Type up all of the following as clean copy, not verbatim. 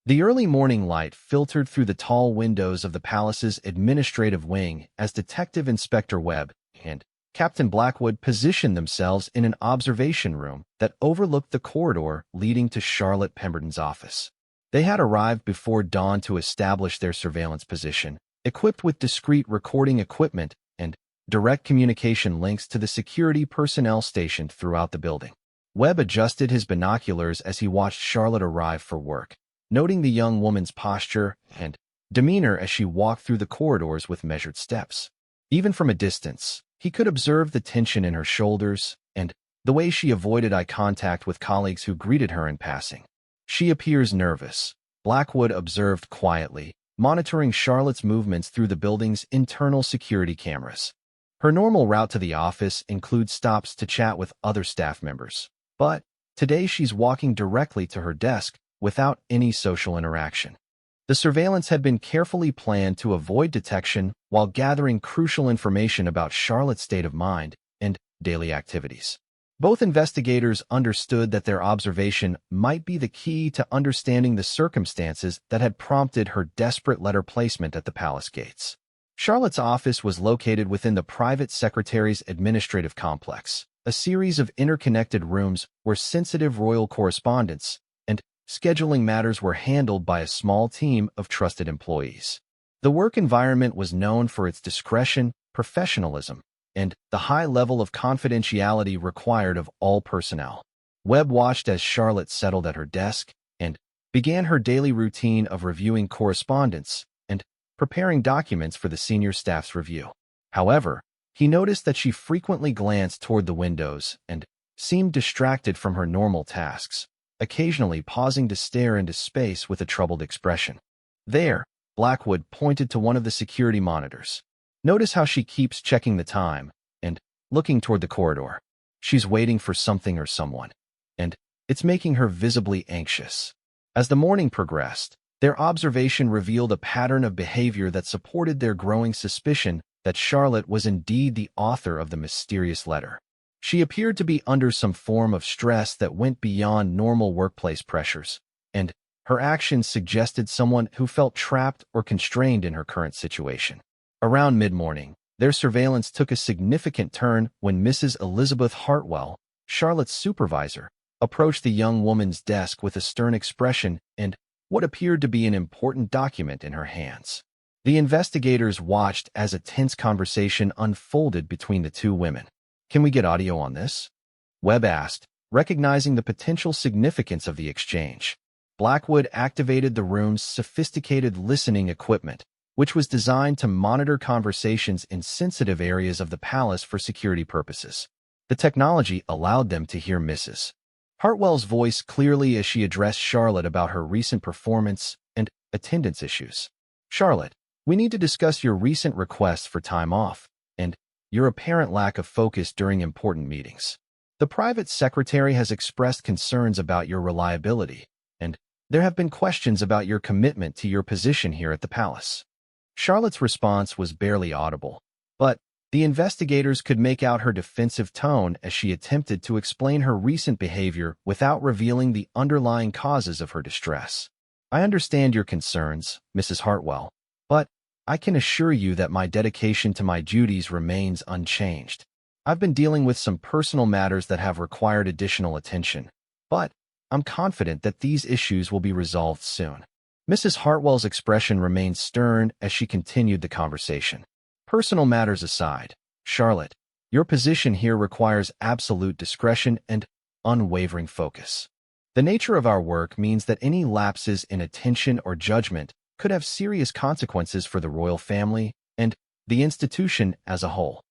The early morning light filtered through the tall windows of the palace's administrative wing as Detective Inspector Webb and Captain Blackwood positioned themselves in an observation room that overlooked the corridor leading to Charlotte Pemberton's office. They had arrived before dawn to establish their surveillance position, equipped with discreet recording equipment and direct communication links to the security personnel stationed throughout the building. Webb adjusted his binoculars as he watched Charlotte arrive for work, noting the young woman's posture and demeanor as she walked through the corridors with measured steps. Even from a distance, he could observe the tension in her shoulders and the way she avoided eye contact with colleagues who greeted her in passing. "She appears nervous," Blackwood observed quietly, monitoring Charlotte's movements through the building's internal security cameras. Her normal route to the office includes stops to chat with other staff members, but today she's walking directly to her desk without any social interaction. The surveillance had been carefully planned to avoid detection while gathering crucial information about Charlotte's state of mind and daily activities. Both investigators understood that their observation might be the key to understanding the circumstances that had prompted her desperate letter placement at the palace gates. Charlotte's office was located within the private secretary's administrative complex, a series of interconnected rooms where sensitive royal correspondence and scheduling matters were handled by a small team of trusted employees. The work environment was known for its discretion, professionalism, and the high level of confidentiality required of all personnel. Webb watched as Charlotte settled at her desk and began her daily routine of reviewing correspondence and preparing documents for the senior staff's review. However, he noticed that she frequently glanced toward the windows and seemed distracted from her normal tasks, occasionally pausing to stare into space with a troubled expression. "There," Blackwood pointed to one of the security monitors. "Notice how she keeps checking the time and looking toward the corridor. She's waiting for something or someone, and it's making her visibly anxious." As the morning progressed, their observation revealed a pattern of behavior that supported their growing suspicion that Charlotte was indeed the author of the mysterious letter. She appeared to be under some form of stress that went beyond normal workplace pressures, and her actions suggested someone who felt trapped or constrained in her current situation. Around mid-morning, their surveillance took a significant turn when Mrs. Elizabeth Hartwell, Charlotte's supervisor, approached the young woman's desk with a stern expression and what appeared to be an important document in her hands. The investigators watched as a tense conversation unfolded between the two women. "Can we get audio on this?" Webb asked, recognizing the potential significance of the exchange. Blackwood activated the room's sophisticated listening equipment, which was designed to monitor conversations in sensitive areas of the palace for security purposes. The technology allowed them to hear Mrs. Hartwell's voice clearly as she addressed Charlotte about her recent performance and attendance issues. "Charlotte, we need to discuss your recent requests for time off and your apparent lack of focus during important meetings. The private secretary has expressed concerns about your reliability, and there have been questions about your commitment to your position here at the palace." Charlotte's response was barely audible, but the investigators could make out her defensive tone as she attempted to explain her recent behavior without revealing the underlying causes of her distress. "I understand your concerns, Mrs. Hartwell, but I can assure you that my dedication to my duties remains unchanged. I've been dealing with some personal matters that have required additional attention, but I'm confident that these issues will be resolved soon." Mrs. Hartwell's expression remained stern as she continued the conversation. "Personal matters aside, Charlotte, your position here requires absolute discretion and unwavering focus. The nature of our work means that any lapses in attention or judgment could have serious consequences for the royal family and the institution as a whole."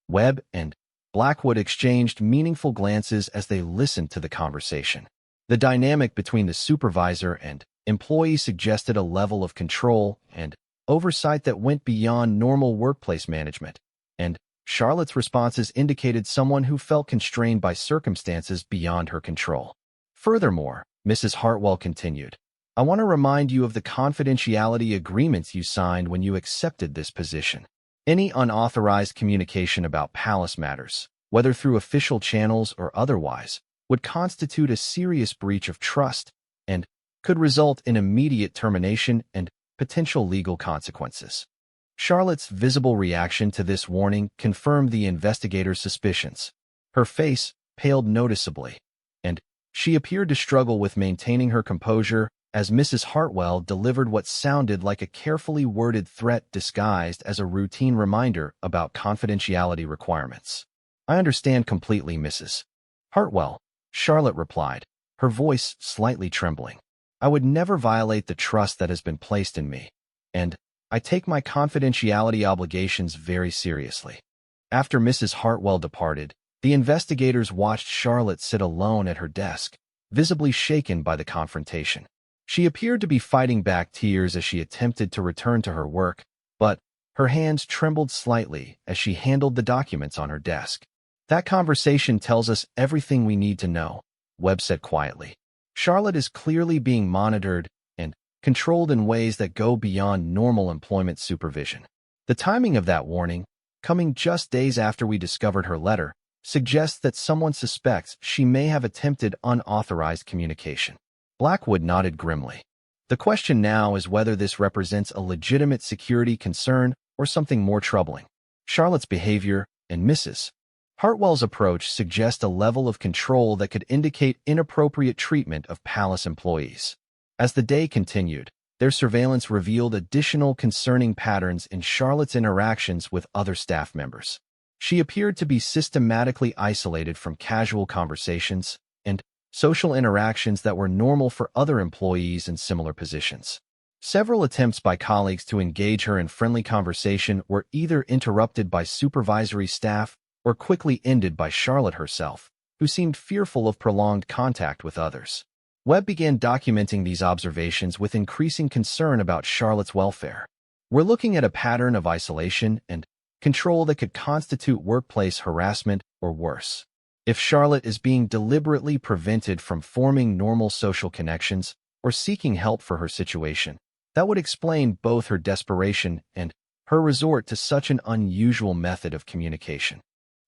Webb and Blackwood exchanged meaningful glances as they listened to the conversation. The dynamic between the supervisor and employee suggested a level of control and oversight that went beyond normal workplace management, and Charlotte's responses indicated someone who felt constrained by circumstances beyond her control. Furthermore, Mrs. Hartwell continued, "I want to remind you of the confidentiality agreements you signed when you accepted this position. Any unauthorized communication about palace matters, whether through official channels or otherwise, would constitute a serious breach of trust and could result in immediate termination and potential legal consequences. Charlotte's visible reaction to this warning confirmed the investigator's suspicions. Her face paled noticeably, and she appeared to struggle with maintaining her composure as Mrs. Hartwell delivered what sounded like a carefully worded threat disguised as a routine reminder about confidentiality requirements. "I understand completely, Mrs. Hartwell," Charlotte replied, her voice slightly trembling. "I would never violate the trust that has been placed in me, and I take my confidentiality obligations very seriously." After Mrs. Hartwell departed, the investigators watched Charlotte sit alone at her desk, visibly shaken by the confrontation. She appeared to be fighting back tears as she attempted to return to her work, but her hands trembled slightly as she handled the documents on her desk. "That conversation tells us everything we need to know," Webb said quietly. "Charlotte is clearly being monitored and controlled in ways that go beyond normal employment supervision. The timing of that warning, coming just days after we discovered her letter, suggests that someone suspects she may have attempted unauthorized communication." Blackwood nodded grimly. "The question now is whether this represents a legitimate security concern or something more troubling. Charlotte's behavior and Mrs. Hartwell's approach suggest a level of control that could indicate inappropriate treatment of palace employees." As the day continued, their surveillance revealed additional concerning patterns in Charlotte's interactions with other staff members. She appeared to be systematically isolated from casual conversations and social interactions that were normal for other employees in similar positions. Several attempts by colleagues to engage her in friendly conversation were either interrupted by supervisory staff or quickly ended by Charlotte herself, who seemed fearful of prolonged contact with others. Webb began documenting these observations with increasing concern about Charlotte's welfare. "We're looking at a pattern of isolation and control that could constitute workplace harassment or worse. If Charlotte is being deliberately prevented from forming normal social connections or seeking help for her situation, that would explain both her desperation and her resort to such an unusual method of communication."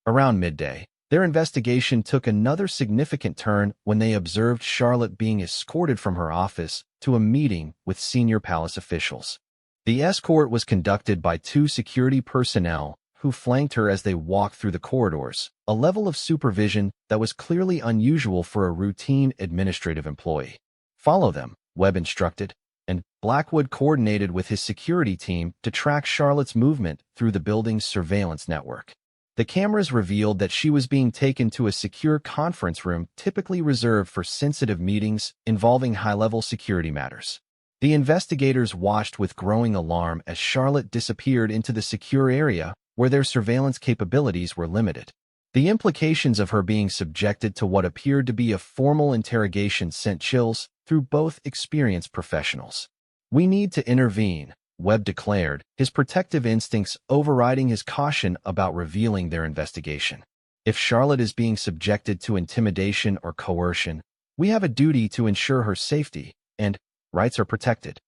Around midday, their investigation took another significant turn when they observed Charlotte being escorted from her office to a meeting with senior palace officials. The escort was conducted by two security personnel who flanked her as they walked through the corridors, a level of supervision that was clearly unusual for a routine administrative employee. "Follow them," Webb instructed, and Blackwood coordinated with his security team to track Charlotte's movement through the building's surveillance network. The cameras revealed that she was being taken to a secure conference room typically reserved for sensitive meetings involving high-level security matters. The investigators watched with growing alarm as Charlotte disappeared into the secure area where their surveillance capabilities were limited. The implications of her being subjected to what appeared to be a formal interrogation sent chills through both experienced professionals. "We need to intervene," Webb declared, his protective instincts overriding his caution about revealing their investigation. "If Charlotte is being subjected to intimidation or coercion, we have a duty to ensure her safety, and rights are protected."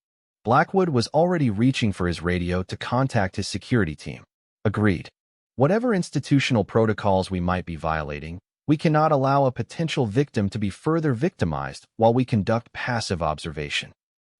Blackwood was already reaching for his radio to contact his security team. "Agreed. Whatever institutional protocols we might be violating, we cannot allow a potential victim to be further victimized while we conduct passive observation."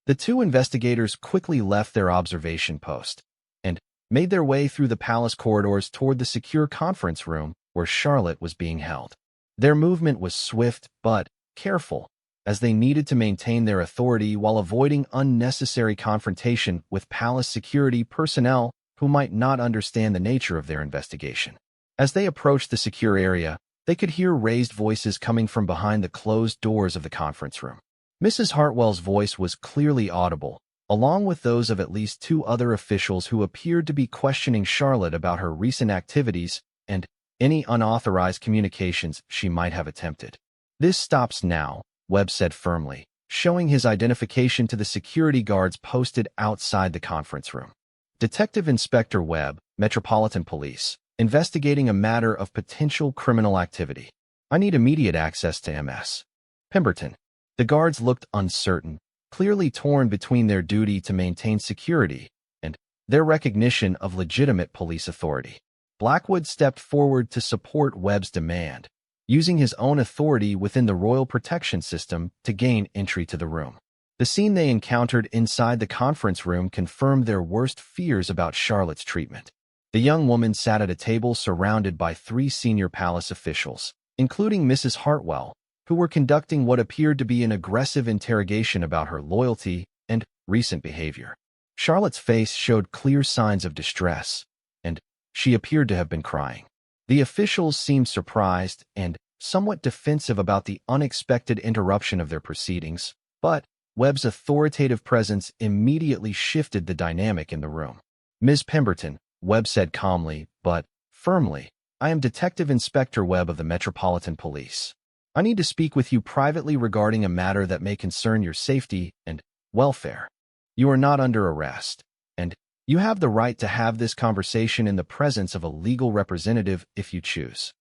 The two investigators quickly left their observation post and made their way through the palace corridors toward the secure conference room where Charlotte was being held. Their movement was swift but careful, as they needed to maintain their authority while avoiding unnecessary confrontation with palace security personnel who might not understand the nature of their investigation. As they approached the secure area, they could hear raised voices coming from behind the closed doors of the conference room. Mrs. Hartwell's voice was clearly audible, along with those of at least two other officials who appeared to be questioning Charlotte about her recent activities and any unauthorized communications she might have attempted. "This stops now," Webb said firmly, showing his identification to the security guards posted outside the conference room. "Detective Inspector Webb, Metropolitan Police, investigating a matter of potential criminal activity. I need immediate access to MS Pemberton." The guards looked uncertain, clearly torn between their duty to maintain security and their recognition of legitimate police authority. Blackwood stepped forward to support Webb's demand, using his own authority within the royal protection system to gain entry to the room. The scene they encountered inside the conference room confirmed their worst fears about Charlotte's treatment. The young woman sat at a table surrounded by 3 senior palace officials, including Mrs. Hartwell, who were conducting what appeared to be an aggressive interrogation about her loyalty and recent behavior. Charlotte's face showed clear signs of distress, and she appeared to have been crying. The officials seemed surprised and somewhat defensive about the unexpected interruption of their proceedings, but Webb's authoritative presence immediately shifted the dynamic in the room. "Ms. Pemberton," Webb said calmly but firmly, "I am Detective Inspector Webb of the Metropolitan Police. I need to speak with you privately regarding a matter that may concern your safety and welfare. You are not under arrest, and you have the right to have this conversation in the presence of a legal representative if you choose."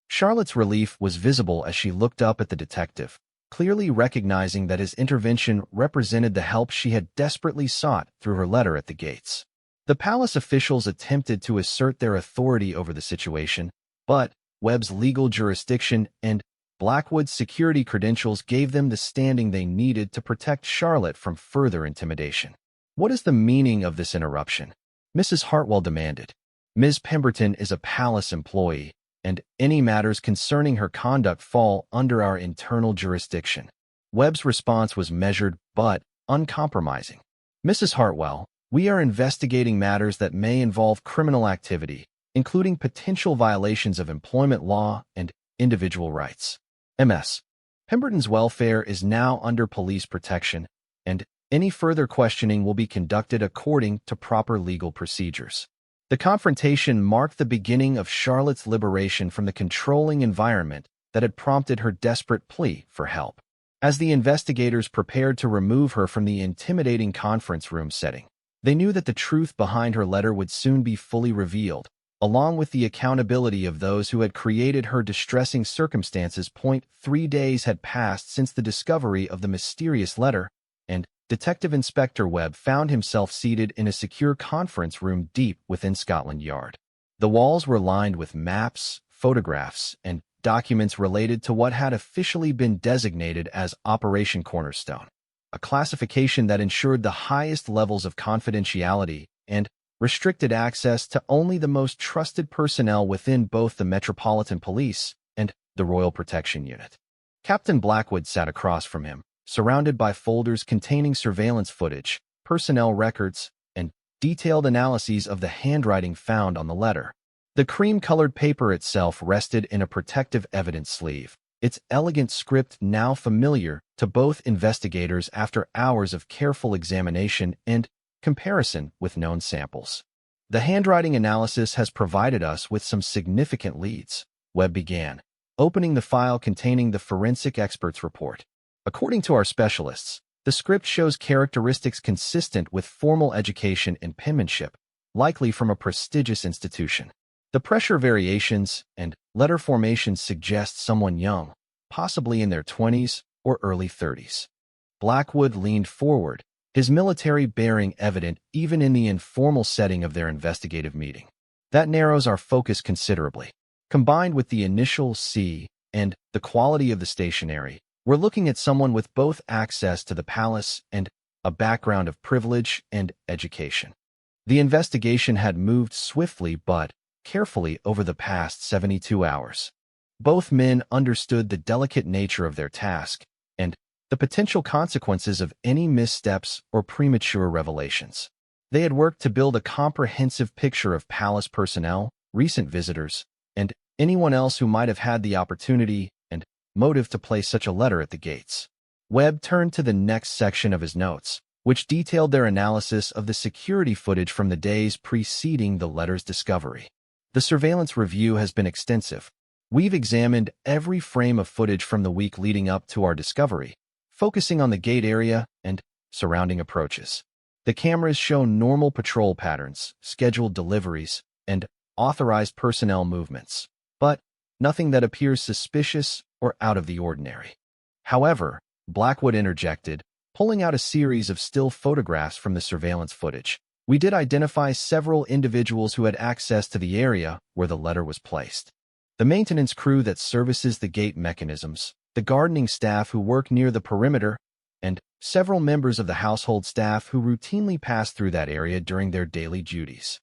Charlotte's relief was visible as she looked up at the detective, clearly recognizing that his intervention represented the help she had desperately sought through her letter at the gates. The palace officials attempted to assert their authority over the situation, but Webb's legal jurisdiction and Blackwood's security credentials gave them the standing they needed to protect Charlotte from further intimidation. "What is the meaning of this interruption?" Mrs. Hartwell demanded. "Ms. Pemberton is a palace employee, and any matters concerning her conduct fall under our internal jurisdiction." Webb's response was measured but uncompromising. "Mrs. Hartwell, we are investigating matters that may involve criminal activity, including potential violations of employment law and individual rights. Ms. Pemberton's welfare is now under police protection, and any further questioning will be conducted according to proper legal procedures." The confrontation marked the beginning of Charlotte's liberation from the controlling environment that had prompted her desperate plea for help. As the investigators prepared to remove her from the intimidating conference room setting, they knew that the truth behind her letter would soon be fully revealed, along with the accountability of those who had created her distressing circumstances. 3 days had passed since the discovery of the mysterious letter, and Detective Inspector Webb found himself seated in a secure conference room deep within Scotland Yard. The walls were lined with maps, photographs, and documents related to what had officially been designated as Operation Cornerstone, a classification that ensured the highest levels of confidentiality and restricted access to only the most trusted personnel within both the Metropolitan Police and the Royal Protection Unit. Captain Blackwood sat across from him, surrounded by folders containing surveillance footage, personnel records, and detailed analyses of the handwriting found on the letter. The cream-colored paper itself rested in a protective evidence sleeve, its elegant script now familiar to both investigators after hours of careful examination and comparison with known samples. "The handwriting analysis has provided us with some significant leads," Webb began, opening the file containing the forensic expert's report. "According to our specialists, the script shows characteristics consistent with formal education and penmanship, likely from a prestigious institution. The pressure variations and letter formations suggest someone young, possibly in their 20s or early 30s. Blackwood leaned forward, his military bearing evident even in the informal setting of their investigative meeting. "That narrows our focus considerably. Combined with the initial C and the quality of the stationery, we're looking at someone with both access to the palace and a background of privilege and education." The investigation had moved swiftly but carefully over the past 72 hours. Both men understood the delicate nature of their task and the potential consequences of any missteps or premature revelations. They had worked to build a comprehensive picture of palace personnel, recent visitors, and anyone else who might have had the opportunity and motive to place such a letter at the gates. Webb turned to the next section of his notes, which detailed their analysis of the security footage from the days preceding the letter's discovery. "The surveillance review has been extensive. We've examined every frame of footage from the week leading up to our discovery, focusing on the gate area and surrounding approaches. The cameras show normal patrol patterns, scheduled deliveries, and authorized personnel movements, but nothing that appears suspicious or out of the ordinary." However, Blackwood interjected, pulling out a series of still photographs from the surveillance footage. "We did identify several individuals who had access to the area where the letter was placed. The maintenance crew that services the gate mechanisms, the gardening staff who work near the perimeter, and several members of the household staff who routinely passed through that area during their daily duties.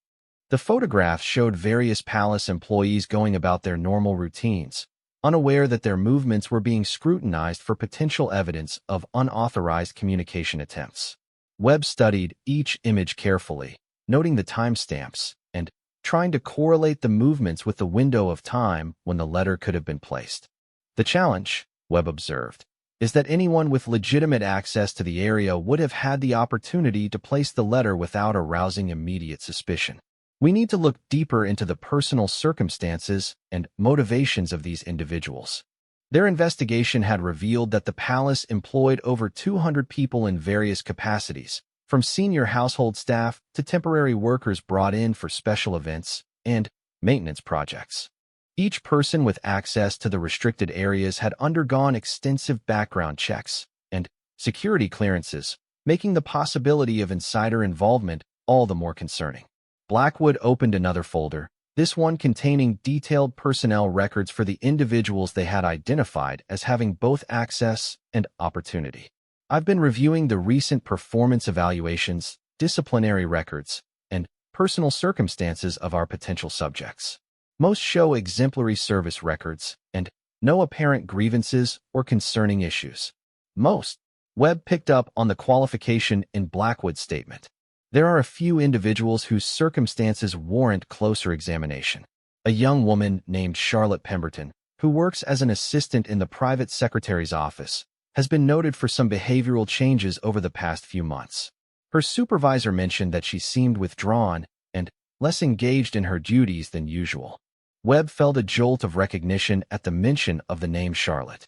The photographs showed various palace employees going about their normal routines, unaware that their movements were being scrutinized for potential evidence of unauthorized communication attempts. Webb studied each image carefully, noting the timestamps and trying to correlate the movements with the window of time when the letter could have been placed. The challenge, Webb observed, is that anyone with legitimate access to the area would have had the opportunity to place the letter without arousing immediate suspicion. We need to look deeper into the personal circumstances and motivations of these individuals. Their investigation had revealed that the palace employed over 200 people in various capacities, from senior household staff to temporary workers brought in for special events and maintenance projects. Each person with access to the restricted areas had undergone extensive background checks and security clearances, making the possibility of insider involvement all the more concerning. Blackwood opened another folder, this one containing detailed personnel records for the individuals they had identified as having both access and opportunity. I've been reviewing the recent performance evaluations, disciplinary records, and personal circumstances of our potential subjects. Most show exemplary service records and no apparent grievances or concerning issues. Webb picked up on the qualification in Blackwood's statement. There are a few individuals whose circumstances warrant closer examination. A young woman named Charlotte Pemberton, who works as an assistant in the private secretary's office, has been noted for some behavioral changes over the past few months. Her supervisor mentioned that she seemed withdrawn and less engaged in her duties than usual. Webb felt a jolt of recognition at the mention of the name Charlotte.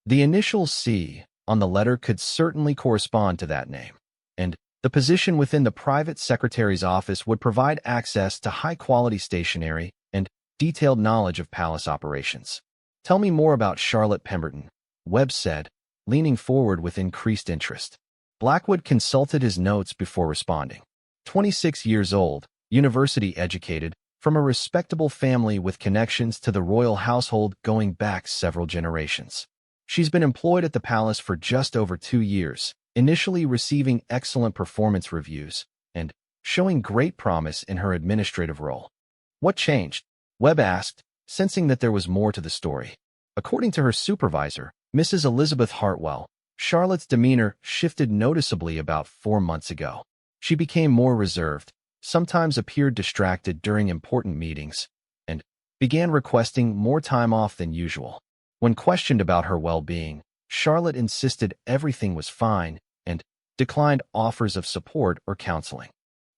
The initial C on the letter could certainly correspond to that name, and the position within the private secretary's office would provide access to high-quality stationery and detailed knowledge of palace operations. Tell me more about Charlotte Pemberton, Webb said, leaning forward with increased interest. Blackwood consulted his notes before responding. 26 years old, university-educated, from a respectable family with connections to the royal household going back several generations. She's been employed at the palace for just over 2 years, initially receiving excellent performance reviews and showing great promise in her administrative role. What changed? Webb asked, sensing that there was more to the story. According to her supervisor, Mrs. Elizabeth Hartwell, Charlotte's demeanor shifted noticeably about 4 months ago. She became more reserved, sometimes appeared distracted during important meetings, and began requesting more time off than usual. When questioned about her well-being, Charlotte insisted everything was fine and declined offers of support or counseling.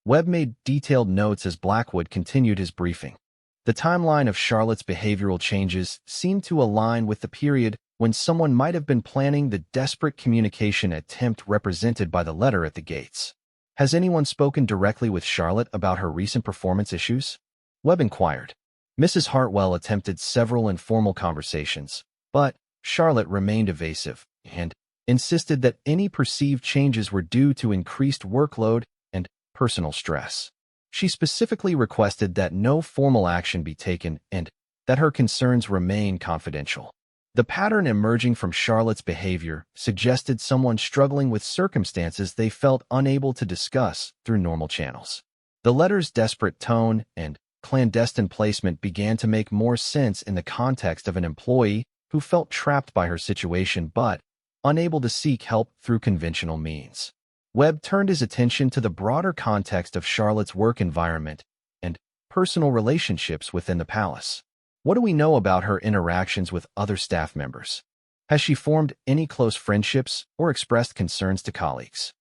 Webb made detailed notes as Blackwood continued his briefing. The timeline of Charlotte's behavioral changes seemed to align with the period when someone might have been planning the desperate communication attempt represented by the letter at the gates. Has anyone spoken directly with Charlotte about her recent performance issues? Webb inquired. Mrs. Hartwell attempted several informal conversations, but Charlotte remained evasive and insisted that any perceived changes were due to increased workload and personal stress. She specifically requested that no formal action be taken and that her concerns remain confidential. The pattern emerging from Charlotte's behavior suggested someone struggling with circumstances they felt unable to discuss through normal channels. The letter's desperate tone and clandestine placement began to make more sense in the context of an employee who felt trapped by her situation but unable to seek help through conventional means. Webb turned his attention to the broader context of Charlotte's work environment and personal relationships within the palace. What do we know about her interactions with other staff members? Has she formed any close friendships or expressed concerns to colleagues?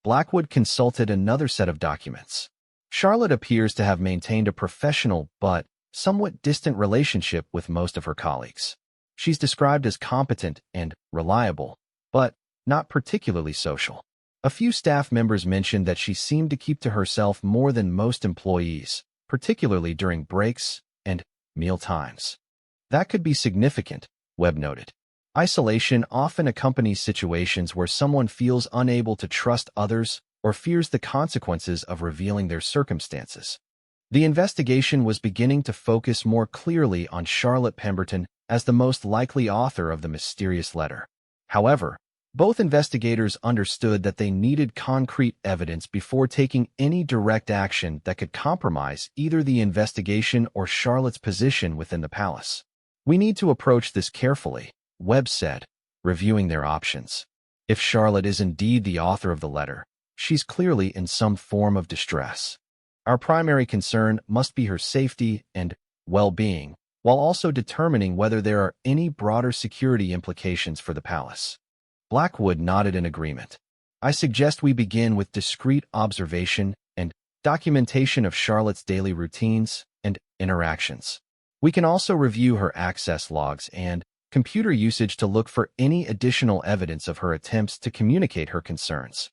Blackwood consulted another set of documents. Charlotte appears to have maintained a professional but somewhat distant relationship with most of her colleagues. She's described as competent and reliable, but not particularly social. A few staff members mentioned that she seemed to keep to herself more than most employees, particularly during breaks and meal times. That could be significant, Webb noted. Isolation often accompanies situations where someone feels unable to trust others or fears the consequences of revealing their circumstances. The investigation was beginning to focus more clearly on Charlotte Pemberton as the most likely author of the mysterious letter. However, Both investigators understood that they needed concrete evidence before taking any direct action that could compromise either the investigation or Charlotte's position within the palace. "We need to approach this carefully," Webb said, reviewing their options. "If Charlotte is indeed the author of the letter, she's clearly in some form of distress. Our primary concern must be her safety and well-being, while also determining whether there are any broader security implications for the palace." Blackwood nodded in agreement. "I suggest we begin with discreet observation and documentation of Charlotte's daily routines and interactions. We can also review her access logs and computer usage to look for any additional evidence of her attempts to communicate her concerns."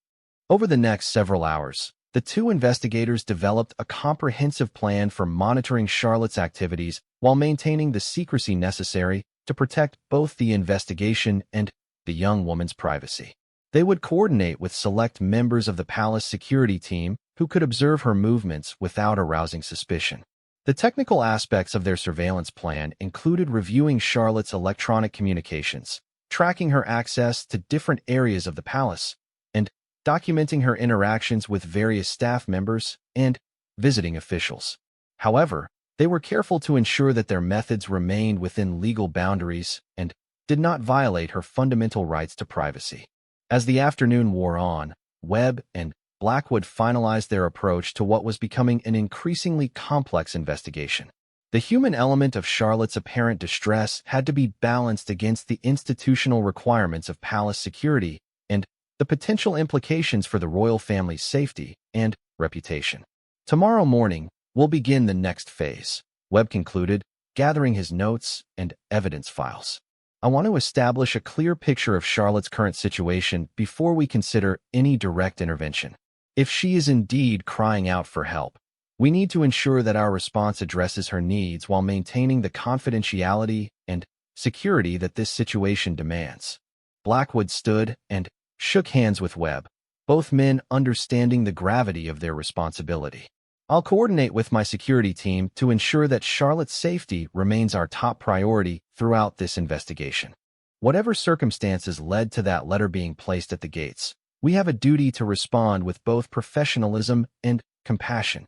Over the next several hours, the two investigators developed a comprehensive plan for monitoring Charlotte's activities while maintaining the secrecy necessary to protect both the investigation and the young woman's privacy. They would coordinate with select members of the palace security team who could observe her movements without arousing suspicion. The technical aspects of their surveillance plan included reviewing Charlotte's electronic communications, tracking her access to different areas of the palace, and documenting her interactions with various staff members and visiting officials. However, they were careful to ensure that their methods remained within legal boundaries and did not violate her fundamental rights to privacy. As the afternoon wore on, Webb and Blackwood finalized their approach to what was becoming an increasingly complex investigation. The human element of Charlotte's apparent distress had to be balanced against the institutional requirements of palace security and the potential implications for the royal family's safety and reputation. "Tomorrow morning, we'll begin the next phase," Webb concluded, gathering his notes and evidence files. "I want to establish a clear picture of Charlotte's current situation before we consider any direct intervention. If she is indeed crying out for help, we need to ensure that our response addresses her needs while maintaining the confidentiality and security that this situation demands." Blackwood stood and shook hands with Webb, both men understanding the gravity of their responsibility. "I'll coordinate with my security team to ensure that Charlotte's safety remains our top priority throughout this investigation. Whatever circumstances led to that letter being placed at the gates, we have a duty to respond with both professionalism and compassion."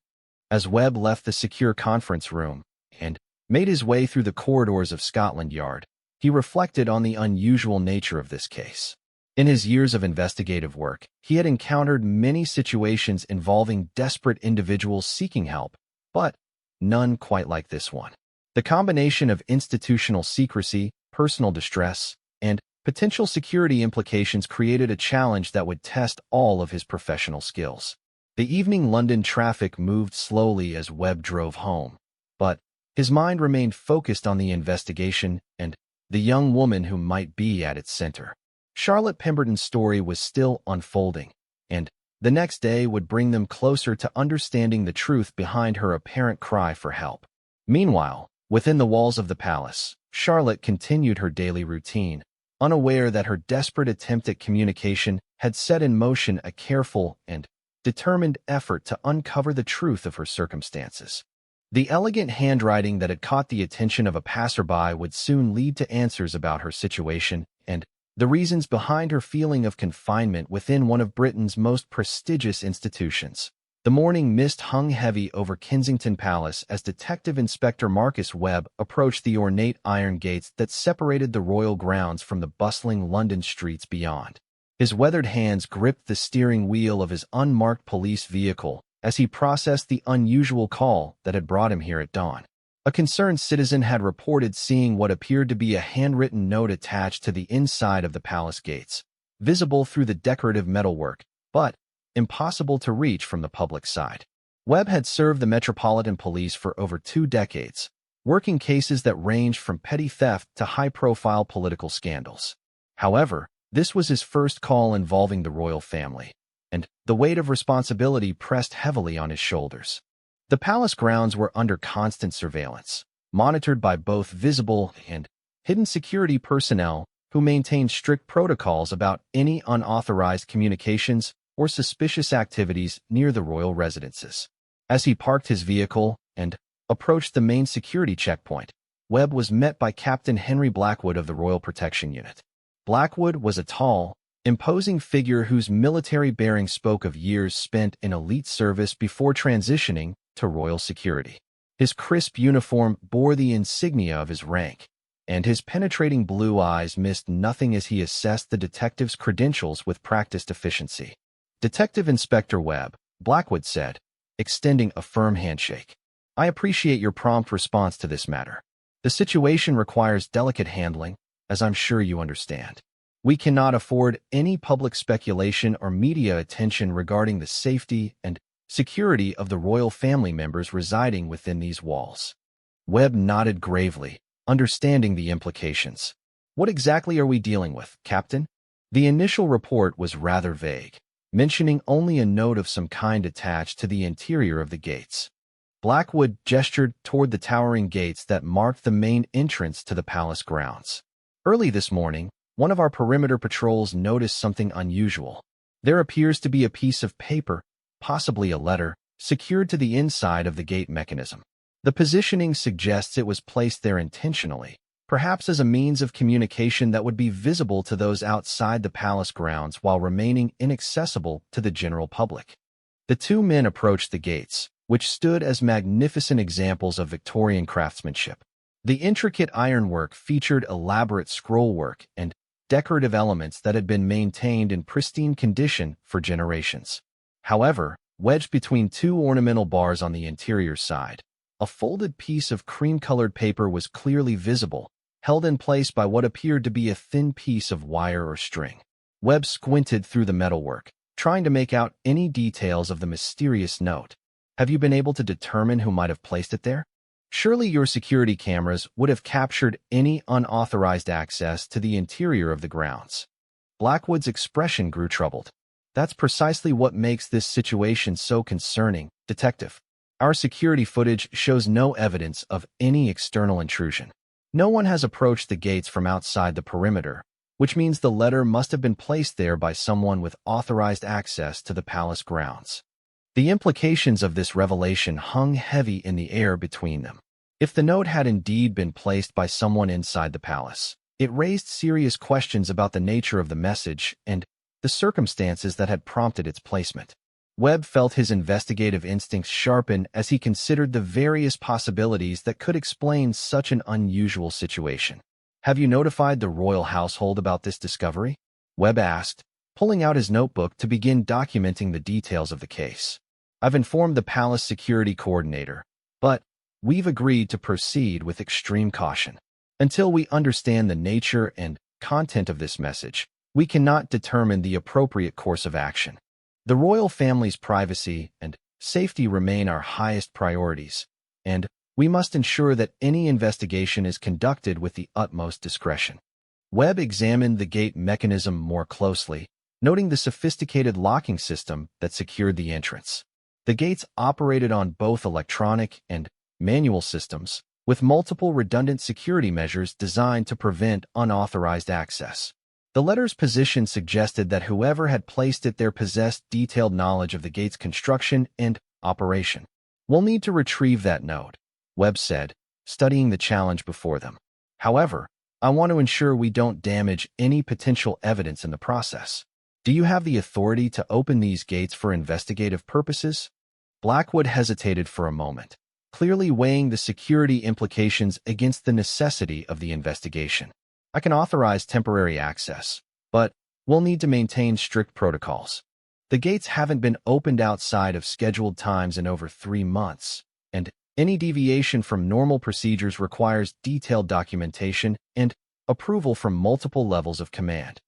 As Webb left the secure conference room and made his way through the corridors of Scotland Yard, he reflected on the unusual nature of this case. In his years of investigative work, he had encountered many situations involving desperate individuals seeking help, but none quite like this one. The combination of institutional secrecy, personal distress, and potential security implications created a challenge that would test all of his professional skills. The evening London traffic moved slowly as Webb drove home, but his mind remained focused on the investigation and the young woman who might be at its center. Charlotte Pemberton's story was still unfolding, and the next day would bring them closer to understanding the truth behind her apparent cry for help. Meanwhile, within the walls of the palace, Charlotte continued her daily routine, unaware that her desperate attempt at communication had set in motion a careful and determined effort to uncover the truth of her circumstances. The elegant handwriting that had caught the attention of a passerby would soon lead to answers about her situation and the reasons behind her feeling of confinement within one of Britain's most prestigious institutions. The morning mist hung heavy over Kensington Palace as Detective Inspector Marcus Webb approached the ornate iron gates that separated the royal grounds from the bustling London streets beyond. His weathered hands gripped the steering wheel of his unmarked police vehicle as he processed the unusual call that had brought him here at dawn. A concerned citizen had reported seeing what appeared to be a handwritten note attached to the inside of the palace gates, visible through the decorative metalwork, but impossible to reach from the public side. Webb had served the Metropolitan Police for over 2 decades, working cases that ranged from petty theft to high-profile political scandals. However, this was his first call involving the royal family, and the weight of responsibility pressed heavily on his shoulders. The palace grounds were under constant surveillance, monitored by both visible and hidden security personnel who maintained strict protocols about any unauthorized communications or suspicious activities near the royal residences. As he parked his vehicle and approached the main security checkpoint, Webb was met by Captain Henry Blackwood of the Royal Protection Unit. Blackwood was a tall, imposing figure whose military bearing spoke of years spent in elite service before transitioning to royal security. His crisp uniform bore the insignia of his rank, and his penetrating blue eyes missed nothing as he assessed the detective's credentials with practiced efficiency. "Detective Inspector Webb," Blackwood said, extending a firm handshake. "I appreciate your prompt response to this matter. The situation requires delicate handling, as I'm sure you understand. We cannot afford any public speculation or media attention regarding the safety and security of the royal family members residing within these walls." Webb nodded gravely, understanding the implications. "What exactly are we dealing with, Captain?" The initial report was rather vague, mentioning only a note of some kind attached to the interior of the gates. Blackwood gestured toward the towering gates that marked the main entrance to the palace grounds. "Early this morning, one of our perimeter patrols noticed something unusual. There appears to be a piece of paper, possibly a letter, secured to the inside of the gate mechanism. The positioning suggests it was placed there intentionally, perhaps as a means of communication that would be visible to those outside the palace grounds while remaining inaccessible to the general public." The two men approached the gates, which stood as magnificent examples of Victorian craftsmanship. The intricate ironwork featured elaborate scrollwork and decorative elements that had been maintained in pristine condition for generations. However, wedged between two ornamental bars on the interior side, a folded piece of cream-colored paper was clearly visible, held in place by what appeared to be a thin piece of wire or string. Webb squinted through the metalwork, trying to make out any details of the mysterious note. "Have you been able to determine who might have placed it there? Surely your security cameras would have captured any unauthorized access to the interior of the grounds." Blackwood's expression grew troubled. "That's precisely what makes this situation so concerning, Detective. Our security footage shows no evidence of any external intrusion. No one has approached the gates from outside the perimeter, which means the letter must have been placed there by someone with authorized access to the palace grounds." The implications of this revelation hung heavy in the air between them. If the note had indeed been placed by someone inside the palace, it raised serious questions about the nature of the message and the circumstances that had prompted its placement. Webb felt his investigative instincts sharpen as he considered the various possibilities that could explain such an unusual situation. "Have you notified the royal household about this discovery?" Webb asked, pulling out his notebook to begin documenting the details of the case. "I've informed the palace security coordinator, but we've agreed to proceed with extreme caution. Until we understand the nature and content of this message, we cannot determine the appropriate course of action. The royal family's privacy and safety remain our highest priorities, and we must ensure that any investigation is conducted with the utmost discretion." Webb examined the gate mechanism more closely, noting the sophisticated locking system that secured the entrance. The gates operated on both electronic and manual systems, with multiple redundant security measures designed to prevent unauthorized access. The letter's position suggested that whoever had placed it there possessed detailed knowledge of the gate's construction and operation. "We'll need to retrieve that note," Webb said, studying the challenge before them. "However, I want to ensure we don't damage any potential evidence in the process. Do you have the authority to open these gates for investigative purposes?" Blackwood hesitated for a moment, clearly weighing the security implications against the necessity of the investigation. "I can authorize temporary access, but we'll need to maintain strict protocols. The gates haven't been opened outside of scheduled times in over 3 months, and any deviation from normal procedures requires detailed documentation and approval from multiple levels of command."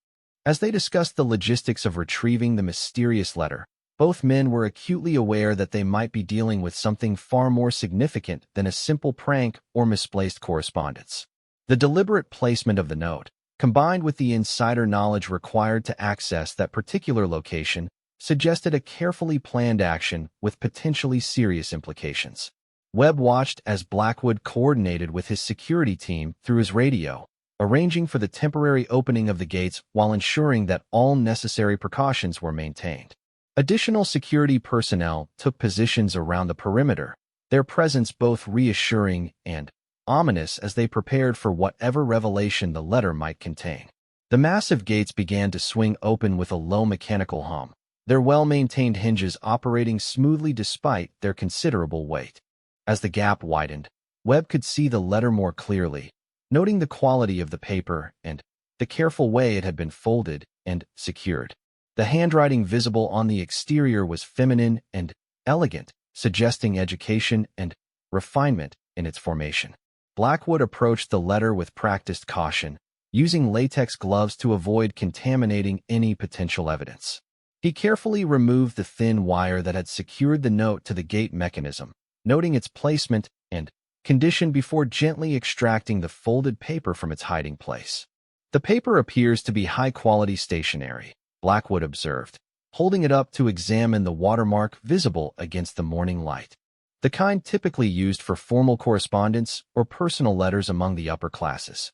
As they discussed the logistics of retrieving the mysterious letter, both men were acutely aware that they might be dealing with something far more significant than a simple prank or misplaced correspondence. The deliberate placement of the note, combined with the insider knowledge required to access that particular location, suggested a carefully planned action with potentially serious implications. Webb watched as Blackwood coordinated with his security team through his radio, arranging for the temporary opening of the gates while ensuring that all necessary precautions were maintained. Additional security personnel took positions around the perimeter, their presence both reassuring and ominous as they prepared for whatever revelation the letter might contain. The massive gates began to swing open with a low mechanical hum, their well-maintained hinges operating smoothly despite their considerable weight. As the gap widened, Webb could see the letter more clearly, noting the quality of the paper and the careful way it had been folded and secured. The handwriting visible on the exterior was feminine and elegant, suggesting education and refinement in its formation. Blackwood approached the letter with practiced caution, using latex gloves to avoid contaminating any potential evidence. He carefully removed the thin wire that had secured the note to the gate mechanism, noting its placement and condition before gently extracting the folded paper from its hiding place. The paper appears to be high-quality stationery, Blackwood observed, holding it up to examine the watermark visible against the morning light, the kind typically used for formal correspondence or personal letters among the upper classes.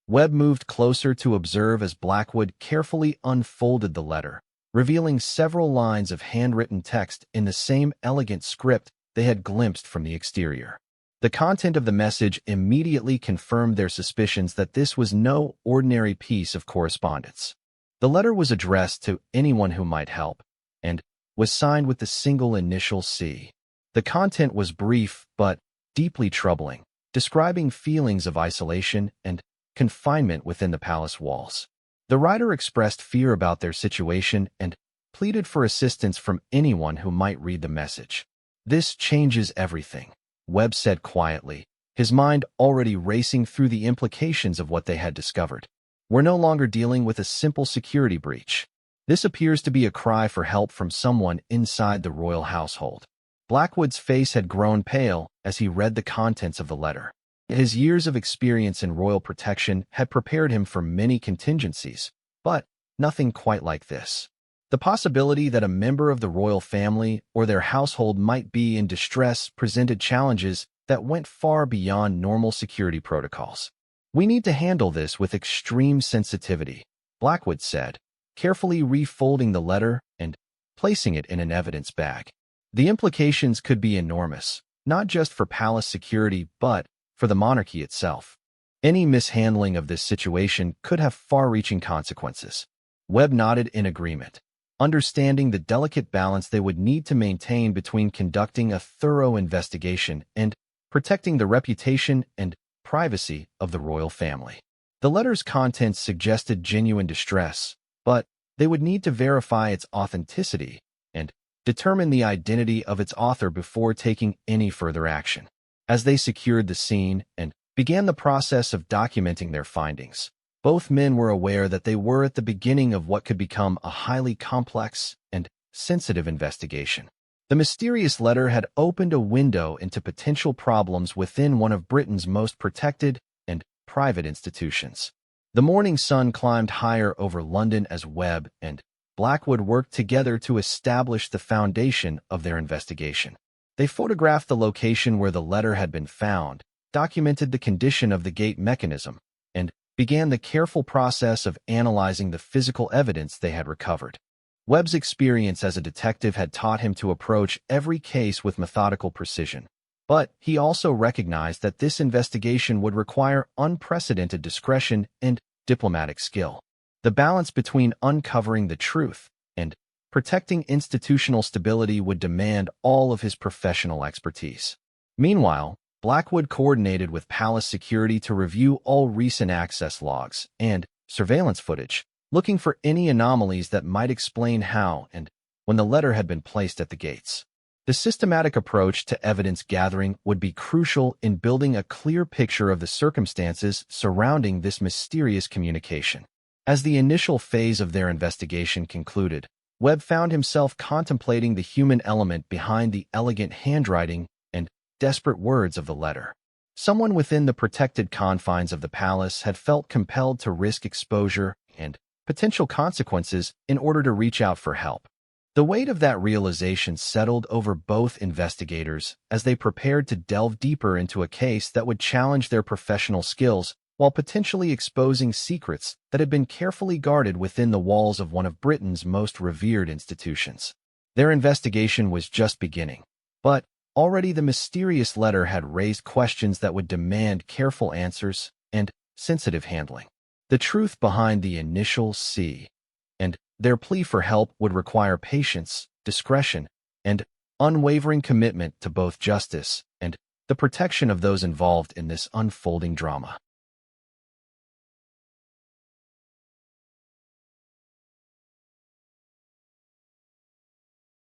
Webb moved closer to observe as Blackwood carefully unfolded the letter, revealing several lines of handwritten text in the same elegant script they had glimpsed from the exterior. The content of the message immediately confirmed their suspicions that this was no ordinary piece of correspondence. The letter was addressed to anyone who might help, and was signed with the single initial C. The content was brief but deeply troubling, describing feelings of isolation and confinement within the palace walls. The writer expressed fear about their situation and pleaded for assistance from anyone who might read the message. "This changes everything," Webb said quietly, his mind already racing through the implications of what they had discovered. "We're no longer dealing with a simple security breach. This appears to be a cry for help from someone inside the royal household." Blackwood's face had grown pale as he read the contents of the letter. His years of experience in royal protection had prepared him for many contingencies, but nothing quite like this. The possibility that a member of the royal family or their household might be in distress presented challenges that went far beyond normal security protocols. "We need to handle this with extreme sensitivity," Blackwood said, carefully refolding the letter and placing it in an evidence bag. The implications could be enormous, not just for palace security but for the monarchy itself. Any mishandling of this situation could have far-reaching consequences. Webb nodded in agreement, understanding the delicate balance they would need to maintain between conducting a thorough investigation and protecting the reputation and privacy of the royal family. The letter's contents suggested genuine distress, but they would need to verify its authenticity and determine the identity of its author before taking any further action. As they secured the scene and began the process of documenting their findings, both men were aware that they were at the beginning of what could become a highly complex and sensitive investigation. The mysterious letter had opened a window into potential problems within one of Britain's most protected and private institutions. The morning sun climbed higher over London as Webb and Blackwood worked together to establish the foundation of their investigation. They photographed the location where the letter had been found, documented the condition of the gate mechanism, and began the careful process of analyzing the physical evidence they had recovered. Webb's experience as a detective had taught him to approach every case with methodical precision, but he also recognized that this investigation would require unprecedented discretion and diplomatic skill. The balance between uncovering the truth and protecting institutional stability would demand all of his professional expertise. Meanwhile, Blackwood coordinated with palace security to review all recent access logs and surveillance footage, looking for any anomalies that might explain how and when the letter had been placed at the gates. The systematic approach to evidence gathering would be crucial in building a clear picture of the circumstances surrounding this mysterious communication. As the initial phase of their investigation concluded, Webb found himself contemplating the human element behind the elegant handwriting and desperate words of the letter. Someone within the protected confines of the palace had felt compelled to risk exposure and potential consequences in order to reach out for help. The weight of that realization settled over both investigators as they prepared to delve deeper into a case that would challenge their professional skills while potentially exposing secrets that had been carefully guarded within the walls of one of Britain's most revered institutions. Their investigation was just beginning, but already the mysterious letter had raised questions that would demand careful answers and sensitive handling. the truth behind the initial C, and their plea for help would require patience, discretion, and unwavering commitment to both justice and the protection of those involved in this unfolding drama.